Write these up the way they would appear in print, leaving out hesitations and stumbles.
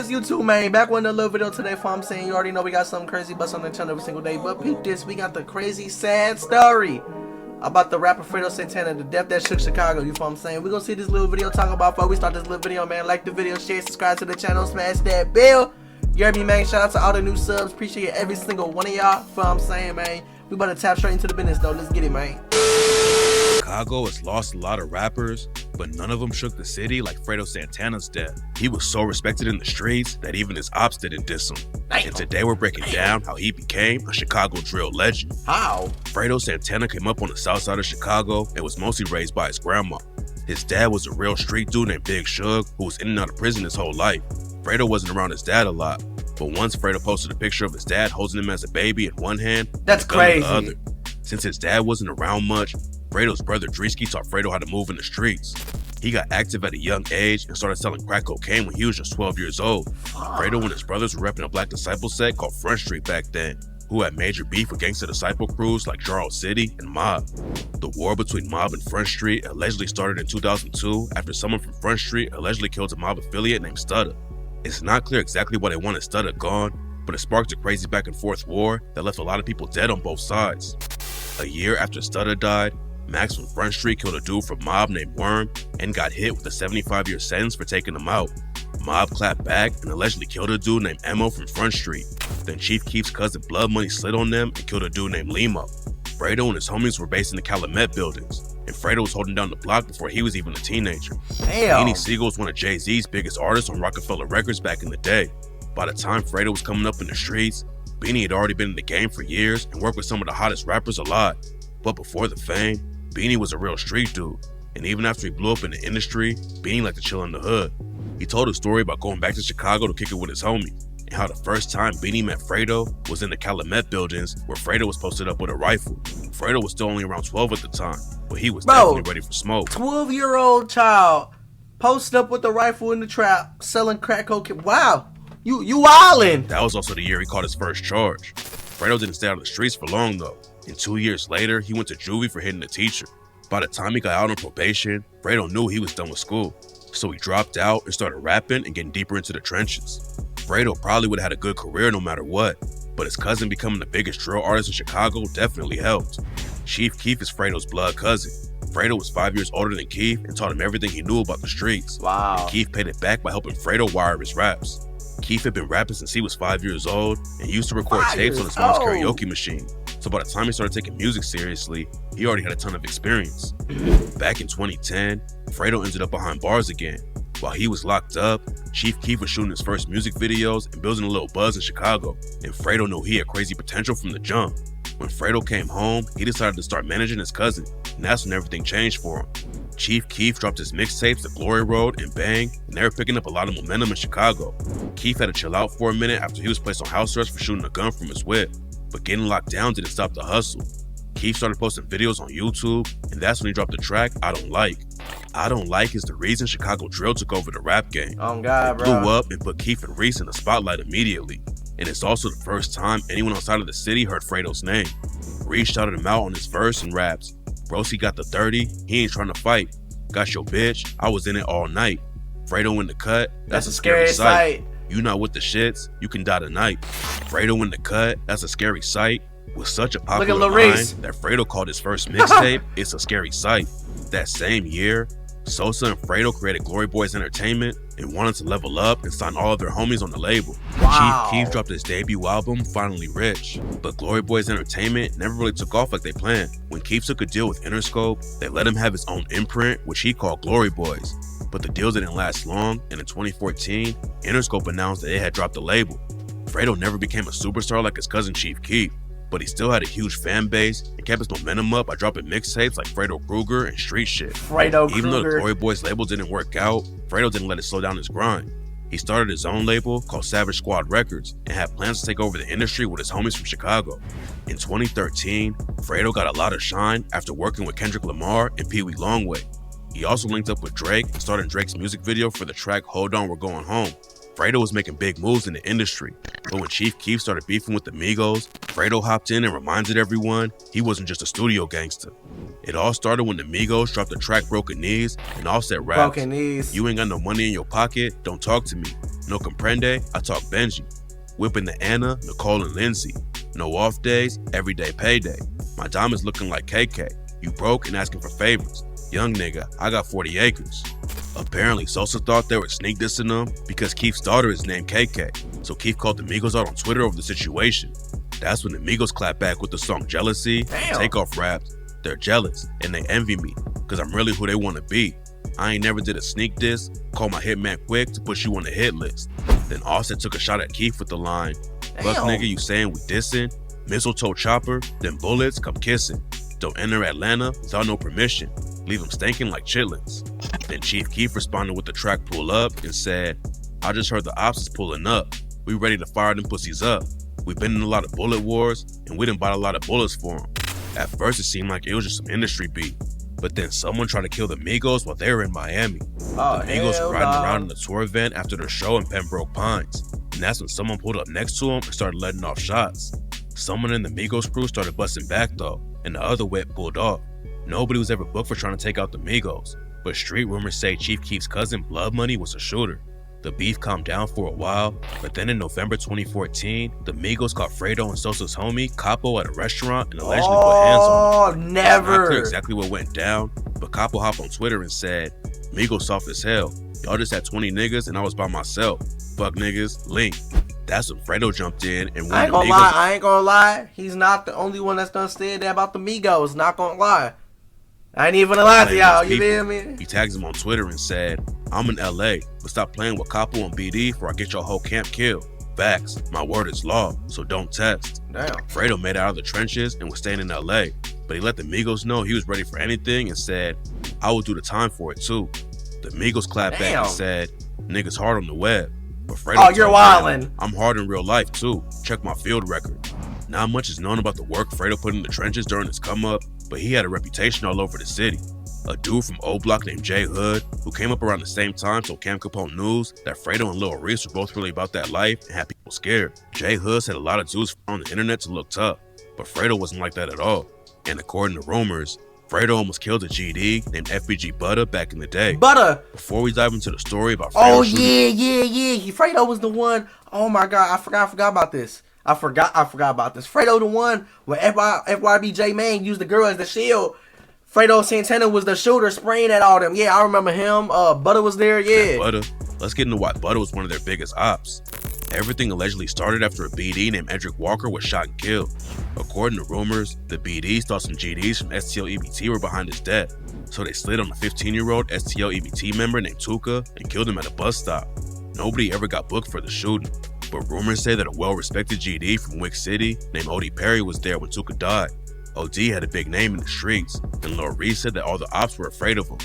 is YouTube, man? Back with another little video today. For I'm saying, you already know we got something crazy bust on the channel every single day. But peep this, we got the crazy sad story about the rapper Fredo Santana, the death that shook Chicago. You feel what I'm saying? We're gonna see this little video talking about before we start this little video, man. Like the video, share, subscribe to the channel, smash that bell. You heard me, man. Shout out to all the new subs. Appreciate every single one of y'all. Feel what I'm saying, man. We about to tap straight into the business though. Let's get it, man. Chicago has lost a lot of rappers, but none of them shook the city like Fredo Santana's death. He was so respected in the streets that even his ops didn't diss him. And today we're breaking down how he became a Chicago drill legend. How? Fredo Santana came up on the south side of Chicago and was mostly raised by his grandma. His dad was a real street dude named Big Shug who was in and out of prison his whole life. Fredo wasn't around his dad a lot, but once Fredo posted a picture of his dad holding him as a baby in one hand, that's crazy. The other. Since his dad wasn't around much, Fredo's brother Drisky taught Fredo how to move in the streets. He got active at a young age and started selling crack cocaine when he was just 12 years old. Fredo and his brothers were repping a black disciple set called Front Street back then, who had major beef with Gangsta disciple crews like Charles City and Mob. The war between Mob and Front Street allegedly started in 2002 after someone from Front Street allegedly killed a Mob affiliate named Studda. It's not clear exactly why they wanted Studda gone, but it sparked a crazy back and forth war that left a lot of people dead on both sides. A year after Studda died, Max from Front Street killed a dude from Mob named Worm and got hit with a 75-year sentence for taking him out. Mob clapped back and allegedly killed a dude named Emo from Front Street. Then Chief Keef's cousin Blood Money slid on them and killed a dude named Limo. Fredo and his homies were based in the Calumet buildings, and Fredo was holding down the block before he was even a teenager. Damn. Beanie Sigel was one of Jay-Z's biggest artists on Rockefeller Records back in the day. By the time Fredo was coming up in the streets, Beanie had already been in the game for years and worked with some of the hottest rappers alive. But before the fame, Beanie was a real street dude, and even after he blew up in the industry, Beanie liked to chill in the hood. He told a story about going back to Chicago to kick it with his homies, and how the first time Beanie met Fredo was in the Calumet buildings where Fredo was posted up with a rifle. Fredo was still only around 12 at the time, but he was definitely ready for smoke. 12-year-old child posted up with a rifle in the trap, selling crack cocaine. Wow, you wildin'. That was also the year he caught his first charge. Fredo didn't stay out of the streets for long though, and 2 years later, he went to juvie for hitting a teacher. By the time he got out on probation, Fredo knew he was done with school, so he dropped out and started rapping and getting deeper into the trenches. Fredo probably would have had a good career no matter what, but his cousin becoming the biggest drill artist in Chicago definitely helped. Chief Keef is Fredo's blood cousin. Fredo was 5 years older than Keef and taught him everything he knew about the streets. Wow. And Keef paid it back by helping Fredo wire his raps. Keef had been rapping since he was 5 years old and used to record tapes on his mom's karaoke machine. So by the time he started taking music seriously, he already had a ton of experience. Back in 2010, Fredo ended up behind bars again. While he was locked up, Chief Keef was shooting his first music videos and building a little buzz in Chicago, and Fredo knew he had crazy potential from the jump. When Fredo came home, he decided to start managing his cousin, and that's when everything changed for him. Chief Keef dropped his mixtapes The Glory Road and Bang, and they were picking up a lot of momentum in Chicago. Keef had to chill out for a minute after he was placed on house arrest for shooting a gun from his whip, but getting locked down didn't stop the hustle. Keef started posting videos on YouTube, and that's when he dropped the track I Don't Like. I Don't Like is the reason Chicago drill took over the rap game. Oh God, bro. Blew up and put Keef and Reese in the spotlight immediately. And it's also the first time anyone outside of the city heard Fredo's name. Reese shouted him out on his verse and raps. Broski got the 30, he ain't trying to fight. Got your bitch, I was in it all night. Fredo in the cut, that's a scary sight. You not with the shits, you can die tonight. Fredo in the cut, that's a scary sight. With such a popular line that Fredo called his first mixtape, It's a Scary Sight. That same year, Sosa and Fredo created Glory Boys Entertainment and wanted to level up and sign all of their homies on the label. Wow. Chief Keef dropped his debut album, Finally Rich, but Glory Boys Entertainment never really took off like they planned. When Keef took a deal with Interscope, they let him have his own imprint, which he called Glory Boys. But the deal didn't last long, and in 2014, Interscope announced that they had dropped the label. Fredo never became a superstar like his cousin Chief Keef, but he still had a huge fan base and kept his momentum up by dropping mixtapes like Fredo Kruger and Street Shit. Even though the Glory Boys label didn't work out, Fredo didn't let it slow down his grind. He started his own label called Savage Squad Records and had plans to take over the industry with his homies from Chicago. In 2013, Fredo got a lot of shine after working with Kendrick Lamar and Pee Wee Longway. He also linked up with Drake and started Drake's music video for the track Hold On We're Going Home. Fredo was making big moves in the industry, but when Chief Keef started beefing with the Migos, Fredo hopped in and reminded everyone he wasn't just a studio gangster. It all started when the Migos dropped the track Broken Knees and Offset raps, Broken Knees. You ain't got no money in your pocket, don't talk to me. No comprende, I talk Benji. Whipping the Anna, Nicole, and Lindsay. No off days, everyday payday. My diamonds looking like KK. You broke and asking for favors. Young nigga, I got 40 acres. Apparently, Sosa thought they were sneak dissing him because Keith's daughter is named KK. So Keith called the Migos out on Twitter over the situation. That's when the Migos clapped back with the song Jealousy. Takeoff raps, they're jealous and they envy me because I'm really who they want to be. I ain't never did a sneak diss, call my hitman quick to put you on the hit list. Then Offset took a shot at Keith with the line, fuck nigga, you saying we dissing? Mistletoe chopper, then bullets come kissing. Don't enter Atlanta without no permission. Leave them stankin' like chitlins. Then Chief Keef responded with the track Pull Up and said, I just heard the ops is pulling up. We ready to fire them pussies up. We been in a lot of bullet wars and we done bought a lot of bullets for them. At first it seemed like it was just some industry beat. But then someone tried to kill the Migos while they were in Miami. The Migos were riding around in the tour van after their show in Pembroke Pines. And that's when someone pulled up next to them and started letting off shots. Someone in the Migos crew started busting back though, and the other whip pulled off. Nobody was ever booked for trying to take out the Migos, but street rumors say Chief Keef's cousin Blood Money was a shooter. The beef calmed down for a while, but then in November 2014, the Migos caught Fredo and Sosa's homie Capo at a restaurant and allegedly put hands on him. Never. It's not clear exactly what went down, but Capo hopped on Twitter and said, Migos soft as hell. Y'all just had 20 niggas and I was by myself. Fuck niggas, link. That's when Fredo jumped in and I ain't gonna lie. He's not the only one that's done said that about the Migos. Not gonna lie. I ain't even gonna lie to y'all. You feel me? He tags him on Twitter and said, I'm in LA, but stop playing with Capo and BD before I get your whole camp killed. Facts. My word is law, so don't test. Damn. Fredo made it out of the trenches and was staying in LA, but he let the Migos know he was ready for anything and said, I will do the time for it too. The Migos clapped back and said, niggas hard on the web. But Fredo you're wildin'. I'm hard in real life too. Check my field record. Not much is known about the work Fredo put in the trenches during his come up, but he had a reputation all over the city. A dude from O Block named Jay Hood, who came up around the same time, told Cam Capone News that Fredo and Lil Reese were both really about that life and had people scared. Jay Hood said a lot of dudes on the internet to look tough, but Fredo wasn't like that at all. And according to rumors, Fredo almost killed a GD named FBG Butter back in the day. Butter! Before we dive into the story about Fredo yeah. Fredo was the one. Oh my god, I forgot about this. I forgot about this. Fredo the one where FYBJ Man used the girl as the shield. Fredo Santana was the shooter spraying at all them. Yeah, I remember him. Butter was there, yeah. Butter. Let's get into why Butter was one of their biggest ops. Everything allegedly started after a BD named Edric Walker was shot and killed. According to rumors, the BDs thought some GDs from STL EBT were behind his death, so they slid on a 15-year-old STL EBT member named Tuka and killed him at a bus stop. Nobody ever got booked for the shooting, but rumors say that a well-respected GD from Wick City named Odie Perry was there when Tuka died. OD had a big name in the streets, and Lil Reese said that all the ops were afraid of him.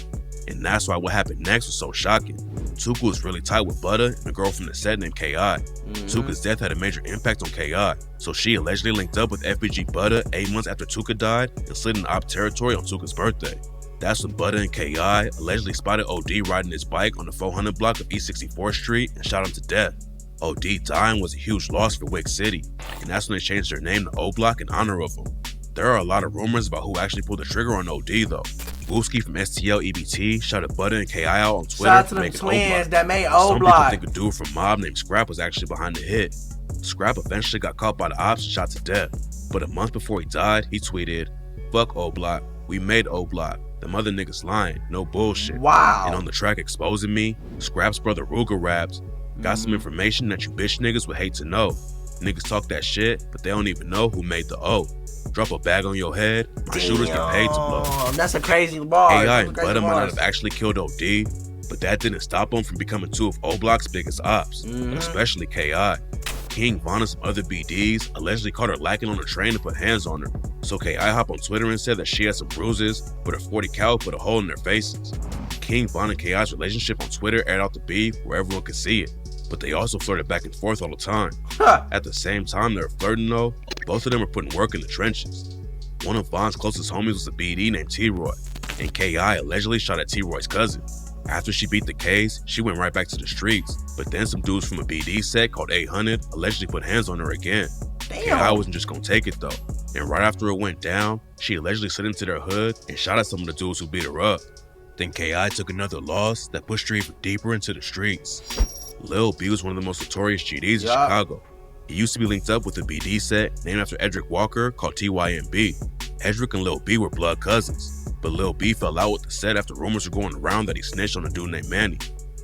And that's why what happened next was so shocking. Tuka was really tight with Butter and a girl from the set named K.I. Tuka's death had a major impact on K.I., so she allegedly linked up with FBG Butter 8 months after Tuka died and slid in op territory on Tuka's birthday. That's when Butter and K.I. allegedly spotted OD riding his bike on the 400 block of East 64th Street and shot him to death. OD dying was a huge loss for Wick City, and that's when they changed their name to O Block in honor of him. There are a lot of rumors about who actually pulled the trigger on OD though. Booski from STL EBT shot a Butter and K.I. out on Twitter. Shout out to them twins that made O Block. Some people think a dude from Mob named Scrap was actually behind the hit. Scrap eventually got caught by the ops and shot to death. But a month before he died, he tweeted, "Fuck O Block, we made O Block. Them other niggas lying, no bullshit." Wow. And on the track Exposing Me, Scrap's brother Ruger raps, "Got some information that you bitch niggas would hate to know. Niggas talk that shit, but they don't even know who made the O. Drop a bag on your head, my shooters get paid to blow." That's a crazy bar. AI and Butter might not have actually killed OD, but that didn't stop them from becoming two of O Block's biggest ops, especially K.I. King Von and some other BDs allegedly caught her lacking on the train and put hands on her. So K.I. hopped on Twitter and said that she had some bruises, but her 40 cal put a hole in their faces. King Von and K.I.'s relationship on Twitter aired out the beef where everyone could see it, but they also flirted back and forth all the time. At the same time they were flirting though, both of them were putting work in the trenches. One of Von's closest homies was a BD named T-Roy, and K.I. allegedly shot at T-Roy's cousin. After she beat the case, she went right back to the streets, but then some dudes from a BD set called 800 allegedly put hands on her again. K.I. wasn't just gonna take it though, and right after it went down, she allegedly slid into their hood and shot at some of the dudes who beat her up. Then K.I. took another loss that pushed her even deeper into the streets. Lil B was one of the most notorious GDs in Yup. Chicago. He used to be linked up with a BD set named after Edric Walker called TYMB. Edric and Lil B were blood cousins, but Lil B fell out with the set after rumors were going around that he snitched on a dude named Manny.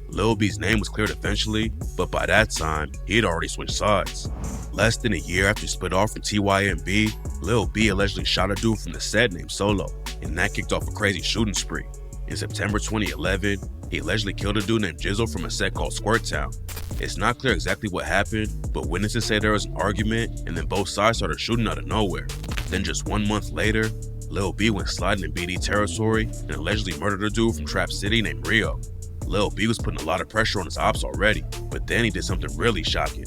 Lil B's name was cleared eventually, but by that time, he had already switched sides. Less than a year after he split off from TYMB, Lil B allegedly shot a dude from the set named Solo, and that kicked off a crazy shooting spree. In September 2011, he allegedly killed a dude named Jizzle from a set called Squirt Town. It's not clear exactly what happened, but witnesses say there was an argument and then both sides started shooting out of nowhere. Then just 1 month later, Lil B went sliding in BD territory and allegedly murdered a dude from Trap City named Rio. Lil B was putting a lot of pressure on his ops already, but then he did something really shocking.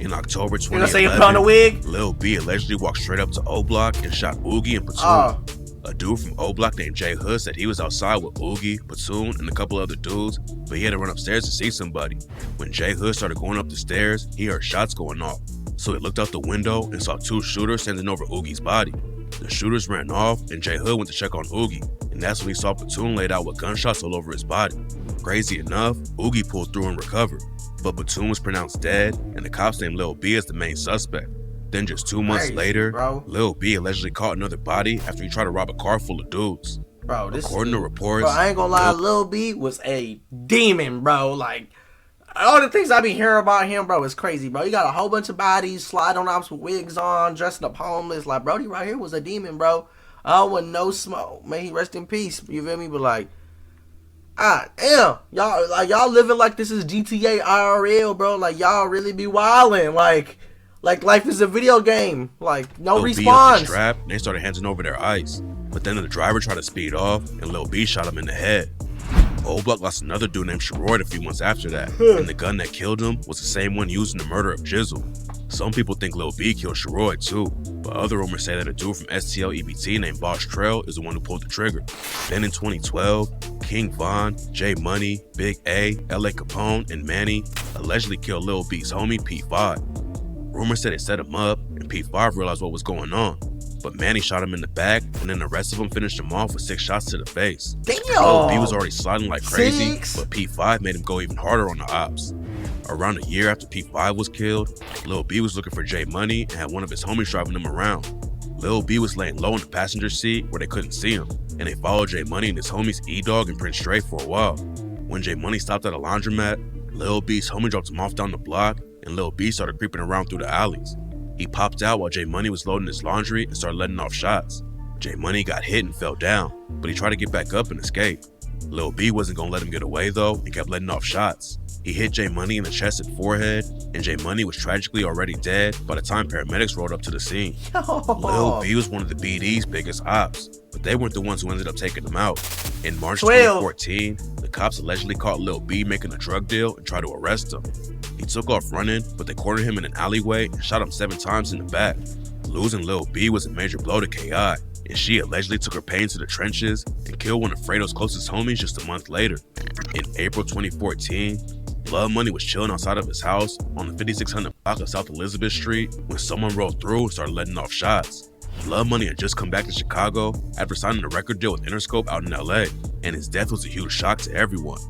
In October 2011, Lil B allegedly walked straight up to O Block and shot Oogie and Platoon. A dude from O Block named J Hood said he was outside with Oogie, Platoon, and a couple other dudes, but he had to run upstairs to see somebody. When J Hood started going up the stairs, he heard shots going off, so he looked out the window and saw two shooters standing over Oogie's body. The shooters ran off, and J Hood went to check on Oogie, and that's when he saw Platoon laid out with gunshots all over his body. Crazy enough, Oogie pulled through and recovered, but Platoon was pronounced dead, and the cops named Lil B as the main suspect. Then just 2 months later, Lil B allegedly caught another body after he tried to rob a car full of dudes. According to reports, I ain't gonna lie, Lil B was a demon, bro. Like, all the things I be hearing about him, bro, is crazy, bro. You got a whole bunch of bodies, slide on ops with wigs on, dressing up homeless. Like, Brody right here was a demon, bro. I want no smoke. May he rest in peace. You feel me? But like, damn, y'all living like this is GTA IRL, bro. Like, y'all really be wildin'. Like life is a video game. Like, no respawns. Strap, and they started handing over their ice. But then the driver tried to speed off, and Lil B shot him in the head. O Block lost another dude named Sherroyd a few months after that, and the gun that killed him was the same one used in the murder of Jizzle. Some people think Lil B killed Sherroyd too, but other rumors say that a dude from STL EBT named Boss Trail is the one who pulled the trigger. Then in 2012, King Von, J Money, Big A, LA Capone, and Manny allegedly killed Lil B's homie P5. Rumors said they set him up, and P5 realized what was going on, but Manny shot him in the back, and then the rest of them finished him off with 6 shots to the face. Damn! Lil B was already sliding like crazy, but P5 made him go even harder on the ops. Around a year after P5 was killed, Lil B was looking for J Money and had one of his homies driving him around. Lil B was laying low in the passenger seat where they couldn't see him, and they followed J Money and his homies E-Dog and Prince Dre for a while. When J Money stopped at a laundromat, Lil B's homie dropped him off down the block, and Lil B started creeping around through the alleys. He popped out while J Money was loading his laundry and started letting off shots. J Money got hit and fell down, but he tried to get back up and escape. Lil B wasn't gonna let him get away though and kept letting off shots. He hit J Money in the chest and forehead, and J Money was tragically already dead by the time paramedics rolled up to the scene. Lil B was one of the BD's biggest ops, but they weren't the ones who ended up taking him out. In March 2014, the cops allegedly caught Lil B making a drug deal and tried to arrest him. He took off running, but they cornered him in an alleyway and shot him 7 times in the back. Losing Lil B was a major blow to KI, and she allegedly took her pain to the trenches and killed one of Fredo's closest homies just a month later. In April 2014, Blood Money was chilling outside of his house on the 5600 block of South Elizabeth Street when someone rolled through and started letting off shots. Blood Money had just come back to Chicago after signing a record deal with Interscope out in LA, and his death was a huge shock to everyone.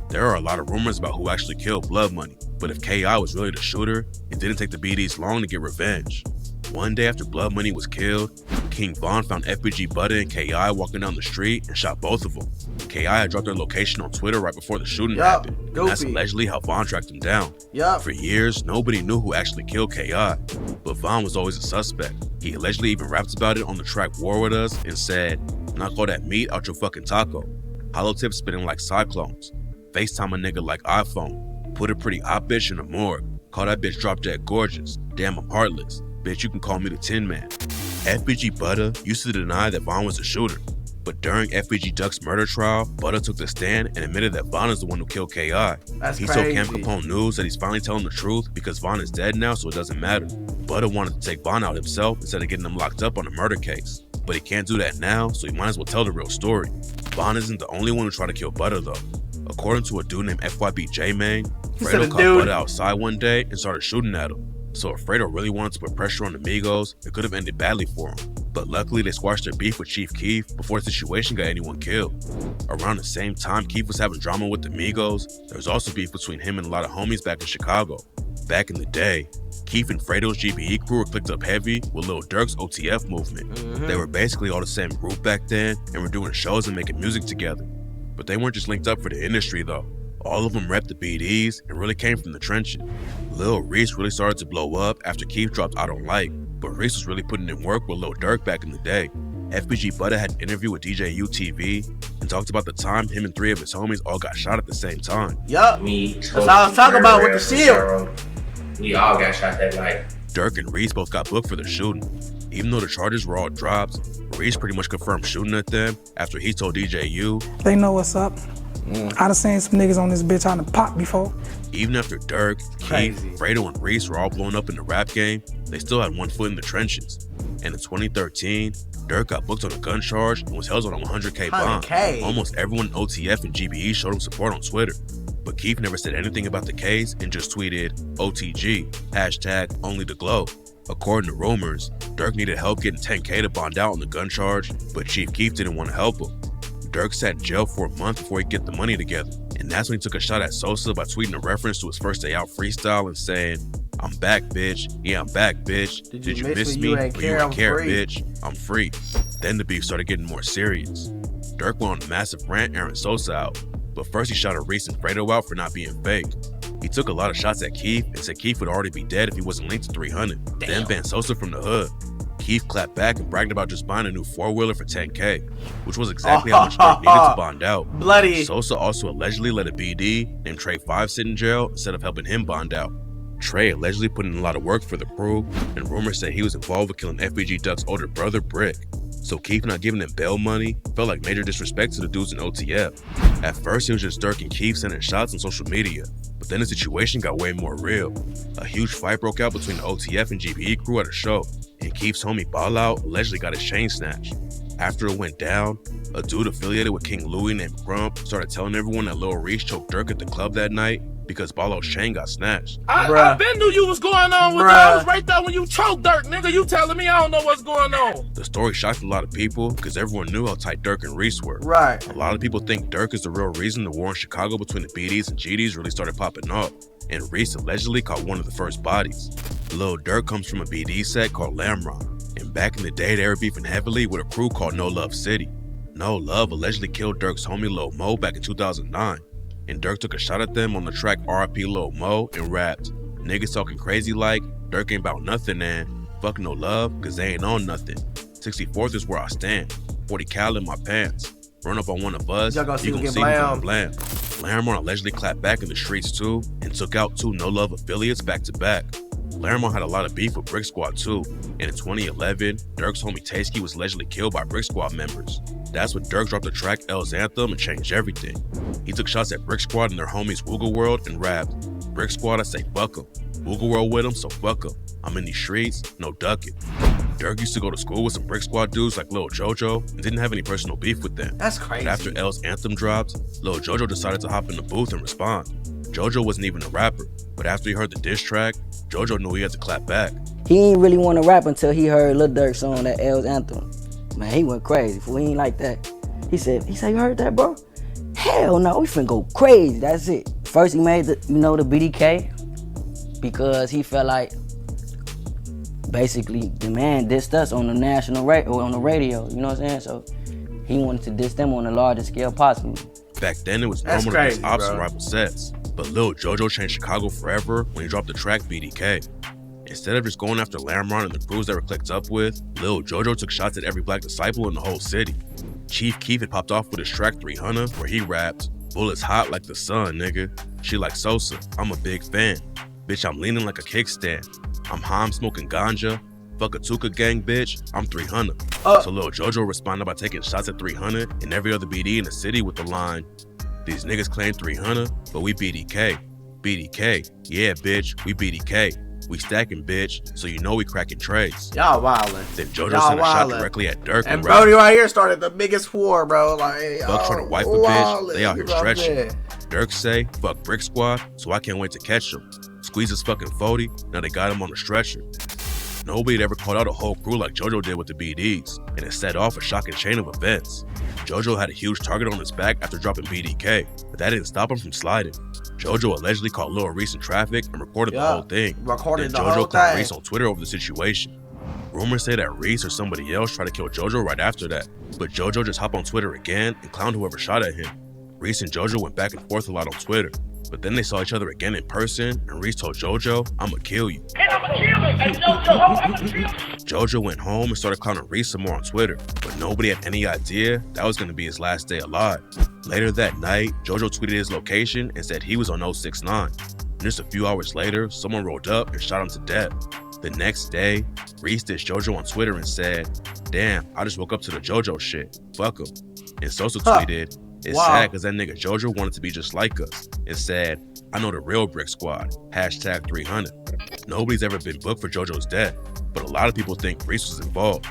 There are a lot of rumors about who actually killed Blood Money, but if KI was really the shooter, it didn't take the BDs long to get revenge. One day after Blood Money was killed, King Von found FBG Butta and KI walking down the street and shot both of them. KI had dropped their location on Twitter right before the shooting happened, and that's allegedly how Von tracked him down. For years, nobody knew who actually killed KI, but Von was always a suspect. He allegedly even rapped about it on the track War With Us and said, "Knock all that meat out your fucking taco. Hollow tips spitting like cyclones. FaceTime a nigga like iPhone. Put a pretty op bitch in the morgue. Call that bitch drop dead gorgeous. Damn, I'm heartless. Bitch, you can call me the Tin Man." FBG Butta used to deny that Von was the shooter, but during FBG Duck's murder trial, Butta took the stand and admitted that Von is the one who killed KI. He told Camp Capone News that he's finally telling the truth because Von is dead now, so it doesn't matter. Butta wanted to take Von out himself instead of getting him locked up on a murder case, but he can't do that now, so he might as well tell the real story. Von isn't the only one who tried to kill Butta though. According to a dude named FYB J-Man, Fredo caught Butta outside one day and started shooting at him. So if Fredo really wanted to put pressure on the Migos, it could have ended badly for him. But luckily, they squashed their beef with Chief Keef before the situation got anyone killed. Around the same time Keef was having drama with the Migos, there was also beef between him and a lot of homies back in Chicago. Back in the day, Keef and Fredo's GBE crew were clicked up heavy with Lil Durk's OTF movement. They were basically all the same group back then and were doing shows and making music together. But they weren't just linked up for the industry though. All of them repped the BDs and really came from the trenches. Lil Reese really started to blow up after Keef dropped I Don't Like, but Reese was really putting in work with Lil Durk back in the day. FBG Butter had an interview with DJ UTV and talked about the time him and 3 of his homies all got shot at the same time. Yup, that's what I was talking about with the shield. We all got shot that night. Durk and Reese both got booked for the shooting. Even though the charges were all dropped, Reese pretty much confirmed shooting at them after he told DJ U, "They know what's up. I done seen some niggas on this bitch on the pop before." even after Durk, Keef, Fredo, and Reese were all blown up in the rap game, they still had one foot in the trenches. And in 2013, Durk got booked on a gun charge and was held on a $100K bond. Almost everyone in OTF and GBE showed him support on Twitter. But Keef never said anything about the case and just tweeted, OTG, hashtag only the glow. According to rumors, Durk needed help getting 10K to bond out on the gun charge, but Chief Keef didn't want to help him. Durk sat in jail for a month before he could get the money together. And that's when he took a shot at Sosa by tweeting a reference to his first day out freestyle and saying, I'm back, bitch. Yeah, I'm back, bitch. Did you miss me? You ain't care, bitch. I'm free. Then the beef started getting more serious. Durk went on a massive rant airing Sosa out, but first he shot a Reese and Fredo out for not being fake. He took a lot of shots at Keef and said Keef would already be dead if he wasn't linked to 300. Then banned Sosa from the hood. Keef clapped back and bragged about just buying a new 4-wheeler for 10K, which was exactly how much Durk needed to bond out. Sosa also allegedly let a BD named Trey 5 sit in jail instead of helping him bond out. Trey allegedly put in a lot of work for the crew, and rumors said he was involved with killing FBG Duck's older brother, Brick. So Keef not giving him bail money felt like major disrespect to the dudes in OTF. At first, it was just Durk and Keef sending shots on social media, but then the situation got way more real. A huge fight broke out between the OTF and GBE crew at a show, and Keef's homie Ball Out allegedly got his chain snatched. After it went down, a dude affiliated with King Louie named Grump started telling everyone that Lil Reese choked Durk at the club that night because Ball Out's chain got snatched. I been knew you was going on with that. I was right there when you choked Durk, nigga. You telling me I don't know what's going on. The story shocked a lot of people because everyone knew how tight Durk and Reese were. A lot of people think Durk is the real reason the war in Chicago between the BDs and GDs really started popping off, and Reese allegedly caught one of the first bodies. Lil Durk comes from a BD set called Lamron, and back in the day they were beefing heavily with a crew called No Love City. No Love allegedly killed Durk's homie Lil Mo back in 2009, and Durk took a shot at them on the track RIP Lil Mo and rapped, niggas talking crazy like Durk ain't about nothing and fuck no love cause they ain't on nothing. 64th is where I stand, 40 cal in my pants. Run up on one of us, you gon' see me going blam. Lamron allegedly clapped back in the streets too and took out 2 No Love affiliates back to back. Lamron had a lot of beef with Brick Squad too, and in 2011, Durk's homie Tasky was allegedly killed by Brick Squad members. That's when Durk dropped the track L's Anthem and changed everything. He took shots at Brick Squad and their homies Wooga World and rapped, Brick Squad I say fuck 'em, Wooga World with 'em so fuck 'em, I'm in these streets, no ducking. Durk used to go to school with some Brick Squad dudes like Lil Jojo and didn't have any personal beef with them. That's crazy. But after L's Anthem dropped, Lil Jojo decided to hop in the booth and respond. Jojo wasn't even a rapper, but after he heard the diss track, Jojo knew he had to clap back. He ain't really want to rap until he heard Lil Durk's song, that L's Anthem. Man, he went crazy, fool. He ain't like that. He said, you heard that, bro? Hell no, we finna go crazy, that's it. First he made the BDK because he felt like basically the man dissed us on the national or on the radio, you know what I'm saying? So he wanted to diss them on the largest scale possible. Back then it was normal to diss ops and rival sets, but Lil Jojo changed Chicago forever when he dropped the track BDK. Instead of just going after Lamron and the crews they were clicked up with, Lil Jojo took shots at every black disciple in the whole city. Chief Keef had popped off with his track 300 where he rapped, bullets hot like the sun, nigga. She like Sosa, I'm a big fan. Bitch, I'm leaning like a kickstand. I'm high, I'm smoking ganja. Fuck a Tuka gang, bitch, I'm 300. So Lil Jojo responded by taking shots at 300 and every other BD in the city with the line, these niggas claim 300, but we BDK. BDK, yeah, bitch, we BDK. We stacking, bitch, so you know we cracking trades. Y'all wildin'. Then Jojo sent a shot directly at Durk and Brody right here started the biggest war, bro. Like, fuck trying to wipe a bitch, they out here stretching. Durk say, fuck Brick Squad, so I can't wait to catch them. Squeeze his fucking 40, now they got him on the stretcher. Nobody had ever called out a whole crew like JoJo did with the BDs, and it set off a shocking chain of events. JoJo had a huge target on his back after dropping BDK, but that didn't stop him from sliding. JoJo allegedly caught Lil Reese in traffic and recorded the whole thing. Then JoJo caught Reese on Twitter over the situation. Rumors say that Reese or somebody else tried to kill JoJo right after that, but JoJo just hopped on Twitter again and clowned whoever shot at him. Reese and JoJo went back and forth a lot on Twitter, but then they saw each other again in person, and Reese told JoJo, "I'ma kill you." And I'ma kill you. Hey, I'ma kill you. JoJo went home and started clowning Reese some more on Twitter, but nobody had any idea that was going to be his last day alive. Later that night, JoJo tweeted his location and said he was on 069. And just a few hours later, someone rolled up and shot him to death. The next day, Reese dissed JoJo on Twitter and said, "Damn, I just woke up to the JoJo shit. Fuck him." And Sosa tweeted, "It's sad because that nigga JoJo wanted to be just like us," and said, "I know the real Brick Squad, hashtag 300. Nobody's ever been booked for JoJo's death, but a lot of people think Reese was involved.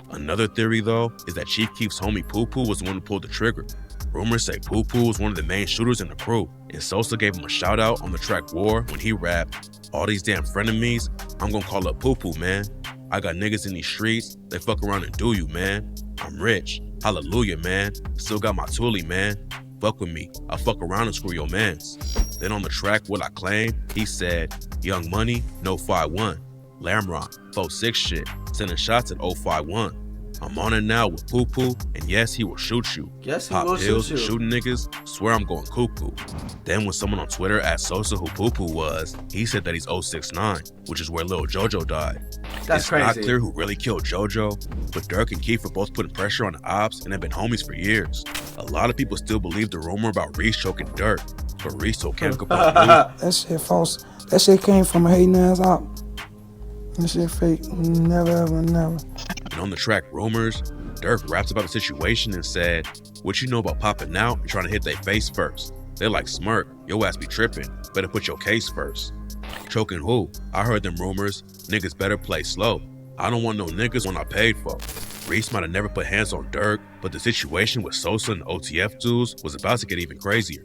Another theory, though, is that Chief Keef's homie Poo Poo was the one who pulled the trigger. Rumors say Poo Poo was one of the main shooters in the crew, and Sosa gave him a shout out on the track War when he rapped, "All these damn frenemies, I'm gonna call up Poo Poo, man. I got niggas in these streets, they fuck around and do you, man. I'm rich, hallelujah, man. Still got my toolie, man. Fuck with me, I'll fuck around and screw your mans." Then on the track What I Claim, he said, "Young Money, no 5-1. Lamron, 4-6 shit, sending shots at 051. I'm on it now with Poo Poo, and yes, he will shoot you. Yes, he Pop will pills, shoot you. shooting niggas, swear I'm going cuckoo." Then when someone on Twitter asked Sosa who Poo Poo was, he said that he's 069, which is where Lil JoJo died. That's it's crazy. not clear who really killed JoJo, but Dirk and Keith were both putting pressure on the ops and have been homies for years. A lot of people still believe the rumor about Reese choking Dirk, but Reese told Cam Capone, That shit false. That shit came from a hating ass op. That shit fake. Never, ever, never. and on the track Rumors, Dirk raps about the situation and said, "What you know about popping out and trying to hit their face first? They like smirk, your ass be tripping, better put your case first." Choking who? I heard them rumors, niggas better play slow. I don't want no niggas when I paid for. Reese might have never put hands on Dirk, but the situation with Sosa and the OTF dudes was about to get even crazier.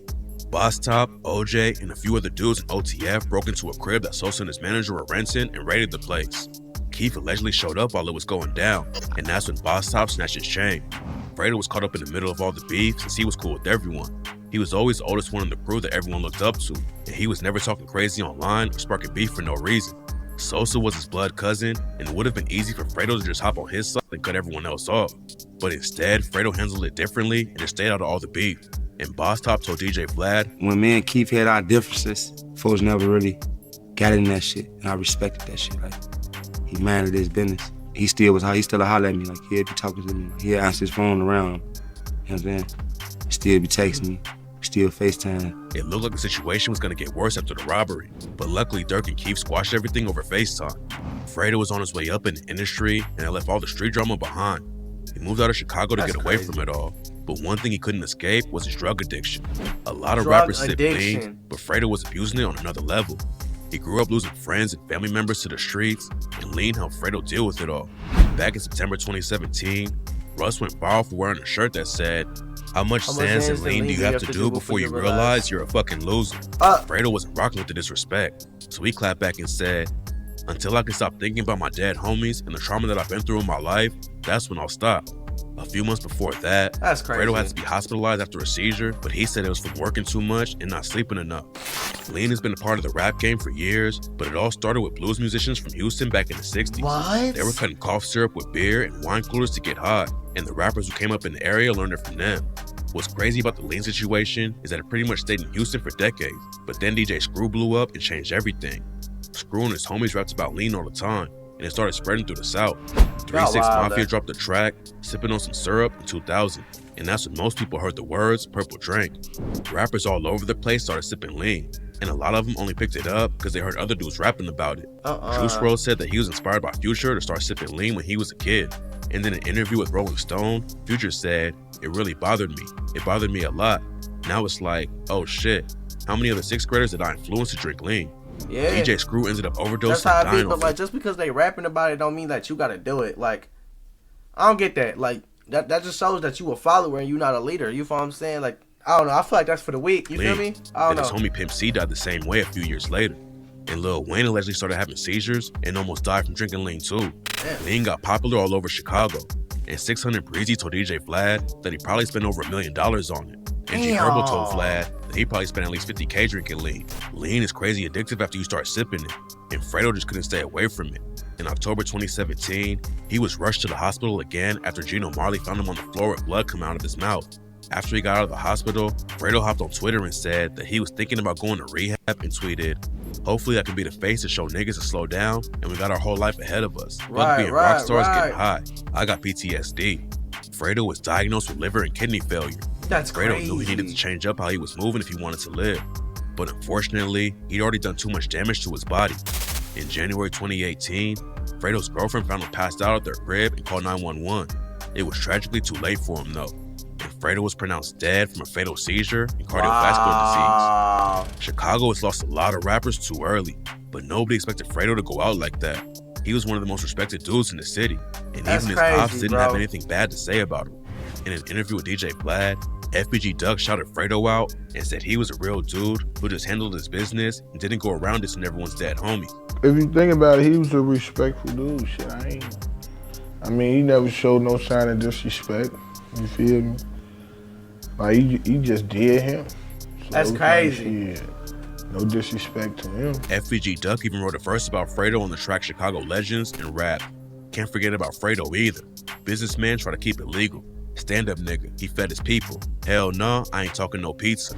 Boss Top, OJ, and a few other dudes in OTF broke into a crib that Sosa and his manager were renting and raided the place. Keith allegedly showed up while it was going down, and that's when Boss Top snatched his chain. Fredo was caught up in the middle of all the beef since he was cool with everyone. He was always the oldest one in the crew that everyone looked up to, and he was never talking crazy online or sparking beef for no reason. Sosa was his blood cousin, and it would have been easy for Fredo to just hop on his side and cut everyone else off. But instead, Fredo handled it differently and just stayed out of all the beef. And Boss Top told DJ Vlad, "When me and Keith had our differences, folks never really got in that shit, and I respected that shit. Like, he minded his business. He still a holler at me, like he'd be talking to me, he'd answer his phone around him. You know what I'm saying? Still be texting me, still FaceTime." It looked like the situation was going to get worse after the robbery, but luckily Dirk and Keith squashed everything over FaceTime. Fredo was on his way up in the industry, and it left all the street drama behind. He moved out of Chicago to get away from it all, but one thing he couldn't escape was his drug addiction. A lot of rappers said lean, but Fredo was abusing it on another level. He grew up losing friends and family members to the streets, and lean helped Fredo deal with it all. Back in September 2017, Russ went viral for wearing a shirt that said, "How much sands and lean do you have to do before you realize you're a fucking loser?" Fredo wasn't rocking with the disrespect, so he clapped back and said, "Until I can stop thinking about my dead homies and the trauma that I've been through in my life, that's when I'll stop." A few months before that, That's crazy. Fredo had to be hospitalized after a seizure, but he said it was from working too much and not sleeping enough. Lean has been a part of the rap game for years, but it all started with blues musicians from Houston back in the 60s. What? They were cutting cough syrup with beer and wine coolers to get high, and the rappers who came up in the area learned it from them. What's crazy about the lean situation is that it pretty much stayed in Houston for decades, but then DJ Screw blew up and changed everything. Screw and his homies rapped about lean all the time, and it started spreading through the South. 3-6 Mafia dropped a track, Sipping on Some Syrup, in 2000, and that's when most people heard the words Purple Drink. Rappers all over the place started sipping lean, and a lot of them only picked it up because they heard other dudes rapping about it. Juice WRLD said that he was inspired by Future to start sipping lean when he was a kid. And in an interview with Rolling Stone, Future said, "It really bothered me. It bothered me a lot. Now it's like, oh shit, how many other 6th graders did I influence to drink lean?" Yeah. DJ Screw ended up overdosing That's how and I be, dying but off like it. just because they rapping about it don't mean that you gotta do it. Like, I don't get that. Like that just shows that you a follower and you not a leader. You feel what I'm saying? Like, I don't know. I feel like that's for the weak. You feel me? I don't and know. his homie Pimp C died the same way a few years later. And Lil Wayne allegedly started having seizures and almost died from drinking lean too. Damn. Lean got popular all over Chicago, and 600 Breezy told DJ Vlad that he probably spent over $1 million on it. And G Herbo told Vlad that he probably spent at least $50K drinking lean. Lean is crazy addictive after you start sipping it, and Fredo just couldn't stay away from it. In October 2017, he was rushed to the hospital again after Gino Marley found him on the floor with blood coming out of his mouth. After he got out of the hospital, Fredo hopped on Twitter and said that he was thinking about going to rehab and tweeted, "Hopefully I can be the face to show niggas to slow down, and we got our whole life ahead of us. Fuck being rock stars getting high. I got PTSD." Fredo was diagnosed with liver and kidney failure. That's Fredo crazy. knew he needed to change up how he was moving if he wanted to live. But unfortunately, he'd already done too much damage to his body. In January 2018, Fredo's girlfriend found him passed out at their crib and called 911. It was tragically too late for him though, and Fredo was pronounced dead from a fatal seizure and cardiovascular disease. Chicago has lost a lot of rappers too early, but nobody expected Fredo to go out like that. He was one of the most respected dudes in the city, and That's even his crazy, pops didn't bro. have anything bad to say about him. In an interview with DJ Vlad, FBG Duck shouted Fredo out and said he was a real dude who just handled his business and didn't go around dissing everyone's dead homies. If you think about it, he was a respectful dude. Shit, I mean, he never showed no sign of disrespect. You feel me? Like, he just did him. So That's crazy. Shit, no disrespect to him. FBG Duck even wrote a verse about Fredo on the track Chicago Legends and rap. Can't forget about Fredo either. Businessman try to keep it legal. Stand-up nigga, he fed his people. Hell no, I ain't talking no pizza.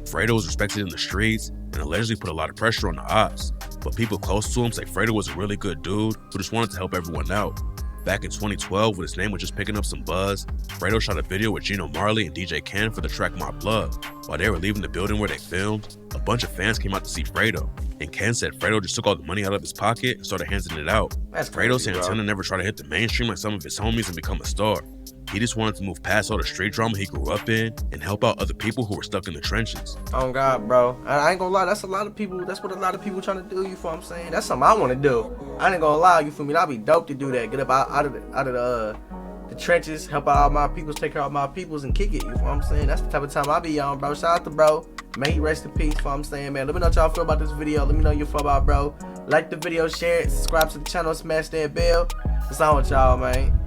Fredo was respected in the streets and allegedly put a lot of pressure on the ops. But people close to him say Fredo was a really good dude who just wanted to help everyone out. Back in 2012, when his name was just picking up some buzz, Fredo shot a video with Gino Marley and DJ Ken for the track My Blood. While they were leaving the building where they filmed, a bunch of fans came out to see Fredo, and Ken said Fredo just took all the money out of his pocket and started handing it out. That's Fredo crazy, bro. Santana never tried to hit the mainstream like some of his homies and become a star. He just wanted to move past all the street drama he grew up in and help out other people who were stuck in the trenches. Oh God, bro. I ain't gonna lie, that's a lot of people, that's what a lot of people trying to do, you feel what I'm saying? That's something I wanna do. I ain't gonna lie, you feel me? That'd be dope to do that. Get up out of the trenches, help out all my peoples, take care of my peoples and kick it, you feel what I'm saying? That's the type of time I be on, bro. Shout out to bro. May he rest in peace, you feel what I'm saying, man. Let me know what y'all feel about this video. Let me know you feel about, bro. Like the video, share it, subscribe to the channel, smash that bell. What's on with y'all, man?